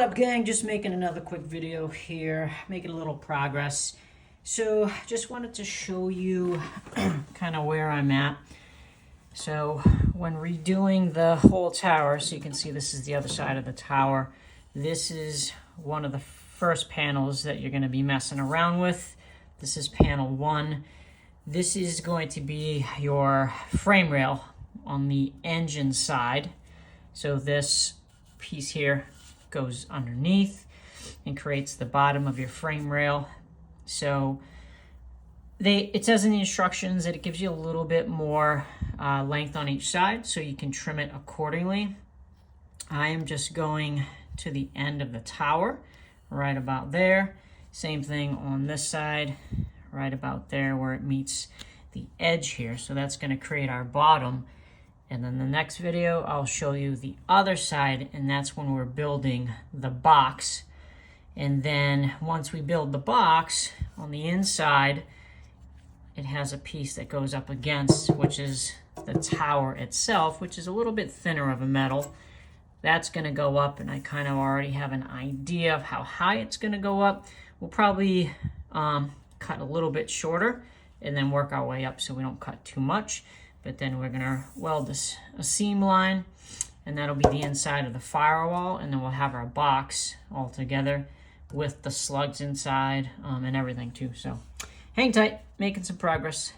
What's up, gang? Just making another quick video here, making a little progress. So just wanted to show you kind of where I'm at. So when redoing the whole tower, so you can see this is the other side of the tower. This is one of the first panels that you're going to be messing around with. This is panel 1. This is going to be your frame rail on the engine side. So this piece here goes underneath and creates the bottom of your frame rail. So it says in the instructions that it gives you a little bit more length on each side, so you can trim it accordingly. I am just going to the end of the tower, right about there. Same thing on this side, right about there where it meets the edge here. So that's going to create our bottom. And then the next video, I'll show you the other side, and that's when we're building the box. And then once we build the box, on the inside, it has a piece that goes up against, which is the tower itself, which is a little bit thinner of a metal. That's going to go up, and I kind of already have an idea of how high it's going to go up. We'll probably cut a little bit shorter and then work our way up so we don't cut too much. But then we're going to weld a seam line, and that'll be the inside of the firewall, and then we'll have our box all together with the slugs inside and everything too. So hang tight, making some progress.